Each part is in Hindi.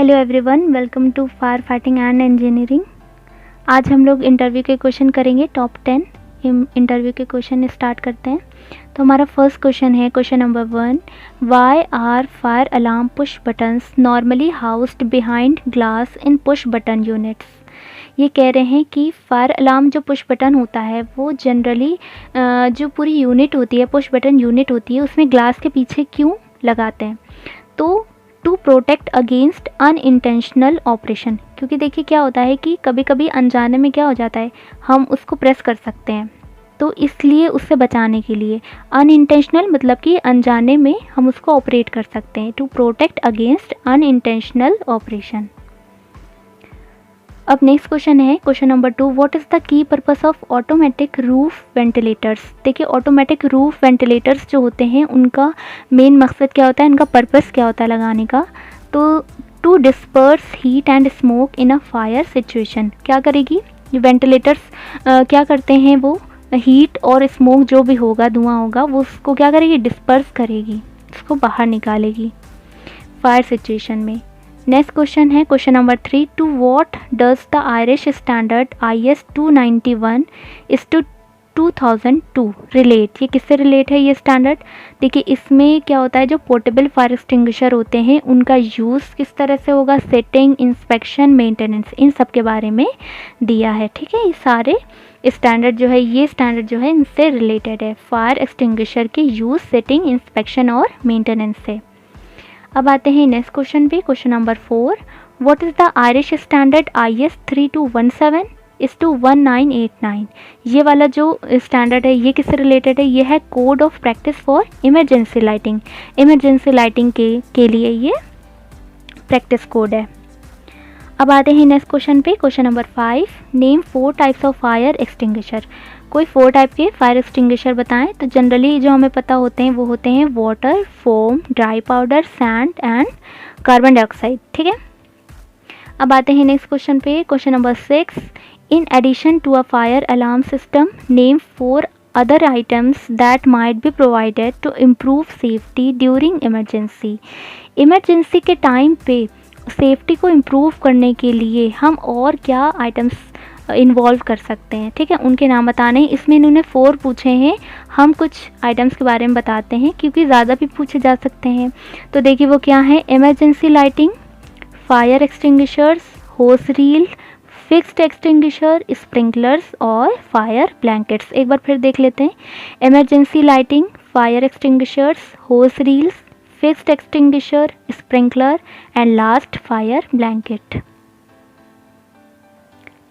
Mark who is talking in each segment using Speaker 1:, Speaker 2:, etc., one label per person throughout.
Speaker 1: Hello everyone, welcome to fire fighting and engineering. आज हम लोग इंटरव्यू के क्वेश्चन करेंगे टॉप 10। इंटरव्यू के क्वेश्चन स्टार्ट करते हैं। तो हमारा फर्स्ट क्वेश्चन है question number 1, why are fire alarm push buttons normally housed behind glass in push button units. ये कह रहे हैं कि फायर अलार्म जो पुश बटन होता है वो जनरली जो पूरी यूनिट होती है, पुश बटन यूनिट होती है, उसमें ग्लास के पीछे क्यों लगाते हैं? तो to protect against unintentional operation, क्योंकि देखिए क्या होता है कि कभी कभी अनजाने में क्या हो जाता है, हम उसको प्रेस कर सकते हैं, तो इसलिए उससे बचाने के लिए। अनइंटेंशनल मतलब कि अनजाने में हम उसको ऑपरेट कर सकते हैं। To protect against unintentional operation. अब नेक्स्ट क्वेश्चन है question number 2, what is the key purpose of automatic roof ventilators. देखिए ऑटोमेटिक रूफ वेंटिलेटर्स जो होते हैं उनका मेन मकसद क्या होता है, इनका पर्पस क्या होता है लगाने का? तो to disperse heat and smoke in a fire situation. क्या करेगी ये वेंटिलेटर्स? क्या करते हैं वो? हीट और स्मोक जो भी होगा, धुआं होगा, वो उसको क्या करेगी? डिस्पर्स करेगी, उसको बाहर निकालेगी फायर सिचुएशन में। नेक्स्ट क्वेश्चन है question number 3, to what does the Irish standard IS 291 इस टू 2002 रिलेट। ये किससे रिलेट है ये स्टैंडर्ड? देखिए इसमें क्या होता है, जो पोर्टेबल फायर एक्सटिंग्विशर होते हैं उनका यूज़ किस तरह से होगा, सेटिंग, इंस्पेक्शन, मेंटेनेंस, इन सब के बारे में दिया है। ठीक है, ये सारे स्टैंडर्ड जो है, ये स्टैंडर्ड जो है इनसे रिलेटेड है, फायर एक्सटिंग्विशर के यूज़, सेटिंग, इंस्पेक्शन और मेंटेनेंस से। अब आते हैं नेक्स्ट क्वेश्चन पे, question number 4, what is the Irish standard IS 3217 इस टू 1989। ये वाला जो स्टैंडर्ड है ये किससे रिलेटेड है? ये है code of practice for emergency lighting. Emergency lighting के लिए ये प्रैक्टिस कोड है। अब आते हैं नेक्स्ट क्वेश्चन पे, question number 5, name 4 types of fire extinguisher. कोई 4 टाइप के फायर एक्सटिंग्विशर बताएं। तो जनरली जो हमें पता होते हैं वो होते हैं water, foam, dry powder, sand and carbon dioxide. ठीक है, अब आते हैं नेक्स्ट क्वेश्चन पे, question number 6, in addition to a fire alarm system name 4 other items that might be provided to improve safety during emergency. Emergency के टाइम पे सेफ्टी को इम्प्रूव करने के लिए हम और क्या आइटम्स इन्वॉल्व कर सकते हैं? ठीक है, उनके नाम बताने हैं। इसमें इन्होंने 4 पूछे हैं, हम कुछ आइटम्स के बारे में बताते हैं क्योंकि ज़्यादा भी पूछे जा सकते हैं। तो देखिए वो क्या है, इमरजेंसी लाइटिंग, फायर एक्सटिंग्विशर्स, होस रील, फिक्स्ड एक्सटिंग्विशर, स्प्रिंकलर्स और फायर ब्लैंकेट्स। एक बार फिर देख लेते हैं, इमरजेंसी लाइटिंग, फायर एक्सटिंग्विशर्स, होस reels, fixed extinguisher, sprinkler and last fire blanket.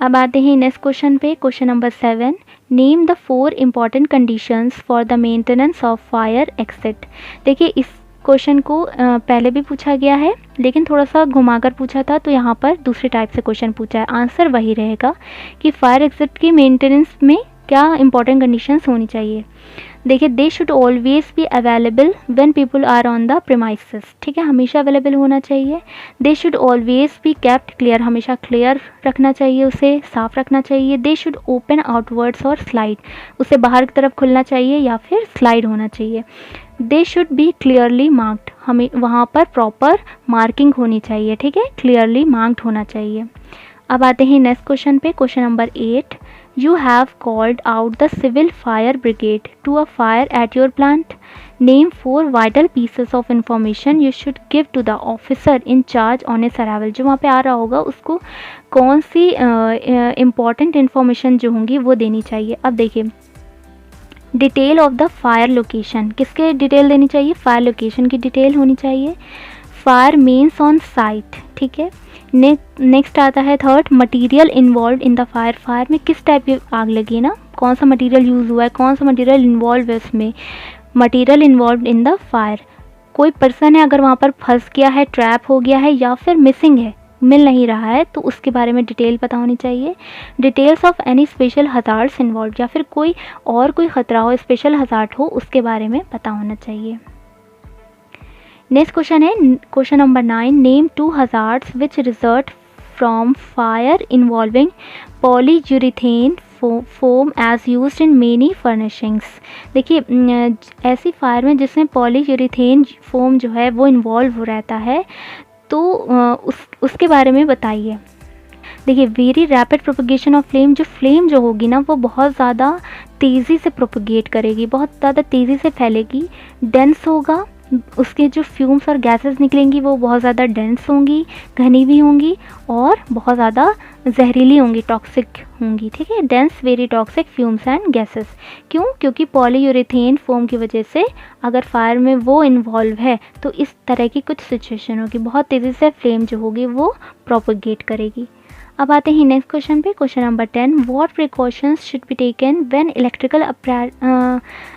Speaker 1: अब आते हैं नेक्स्ट क्वेश्चन पे, question number 7, name the 4 important conditions for the maintenance of fire exit. देखिए इस क्वेश्चन को पहले भी पूछा गया है लेकिन थोड़ा सा घुमाकर पूछा था, तो यहाँ पर दूसरे टाइप से क्वेश्चन पूछा है। आंसर वही रहेगा कि फायर एक्सिट की मेंटेनेंस में क्या इंपॉर्टेंट कंडीशंस होनी चाहिए। देखिए they should always be available when people are on the premises. ठीक है, हमेशा अवेलेबल होना चाहिए। They should always be kept clear, हमेशा क्लियर रखना चाहिए, उसे साफ रखना चाहिए। दे शुड ओपन आउटवर्ड्स और स्लाइड, उसे बाहर की तरफ खुलना चाहिए या फिर स्लाइड होना चाहिए। They should be clearly marked, हमें वहाँ पर प्रॉपर मार्किंग होनी चाहिए। ठीक है, क्लियरली मार्क्ड होना चाहिए। अब आते हैं नेक्स्ट क्वेश्चन पे, question number 8, you have called out the civil fire brigade to a fire at your plant. Name 4 vital pieces of information you should give to the officer in charge on its arrival. जो वहाँ पे आ रहा होगा उसको कौन सी इम्पॉर्टेंट इन्फॉर्मेशन जो होंगी वो देनी चाहिए। अब देखिए detail of the fire location, किसके डिटेल देनी चाहिए? फायर लोकेशन की डिटेल होनी चाहिए। Fire means on site. ठीक है, नेक्स्ट आता है 3rd, material involve in the fire. Fire में किस टाइप की आग लगी ना, कौन सा मटेरियल यूज़ हुआ है, कौन सा मटेरियल इन्वॉल्व है उसमें। Material involve in the fire, कोई पर्सन है अगर वहाँ पर फंस गया है, ट्रैप हो गया है या फिर मिसिंग है, मिल नहीं रहा है, तो उसके बारे में डिटेल पता होनी चाहिए। Details of any special hazards involve, या फिर कोई खतरा हो, स्पेशल हजार्ड हो, उसके बारे में पता होना चाहिए। नेक्स्ट क्वेश्चन है question number 9, name 2 hazards which result from fire involving polyurethane foam as used in many furnishings. देखिए ऐसी फायर में जिसमें पॉलीयूरिथेन फोम जो है वो इन्वॉल्व हो रहता है, तो उसके बारे में बताइए। देखिए, very rapid propagation of flame, जो फ्लेम जो होगी ना वो बहुत ज़्यादा तेज़ी से प्रोपगेट करेगी, बहुत ज़्यादा तेज़ी से फैलेगी। डेंस होगा, उसके जो फ्यूम्स और गैसेस निकलेंगी वो बहुत ज़्यादा डेंस होंगी, घनी भी होंगी और बहुत ज़्यादा जहरीली होंगी, टॉक्सिक होंगी। ठीक है, dense very toxic fumes and gases. क्यों? क्योंकि पॉलीयूरेथेन फोम की वजह से अगर फायर में वो इन्वॉल्व है तो इस तरह की कुछ सिचुएशन होगी, बहुत तेज़ी से फ्लेम जो होगी वो प्रोपगेट करेगी। अब आते हैं नेक्स्ट क्वेश्चन पे। Question number 10, what precautions should be taken when electrical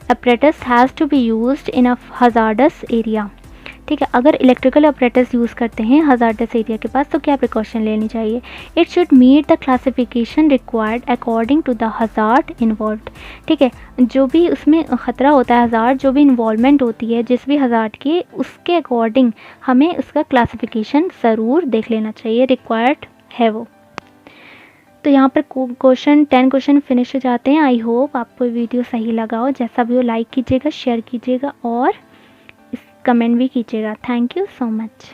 Speaker 1: apparatus has to be used in a hazardous area. ठीक है, अगर इलेक्ट्रिकल अपरेटस यूज़ करते हैं हज़ार्डस एरिया के पास तो क्या प्रिकॉशन लेनी चाहिए? It should meet the classification required according to the hazard involved. ठीक है, जो भी उसमें ख़तरा होता है, हज़ार्ड जो भी इन्वॉल्वमेंट होती है जिस भी हज़ार्ड की, उसके अकॉर्डिंग हमें उसका क्लासिफिकेशन ज़रूर देख लेना चाहिए, रिक्वायर्ड है वो। तो यहाँ पर क्वेश्चन 10 क्वेश्चन फिनिश हो जाते हैं। आई होप आपको वीडियो सही लगा हो। जैसा भी हो लाइक कीजिएगा, शेयर कीजिएगा और कमेंट भी कीजिएगा। Thank you so much.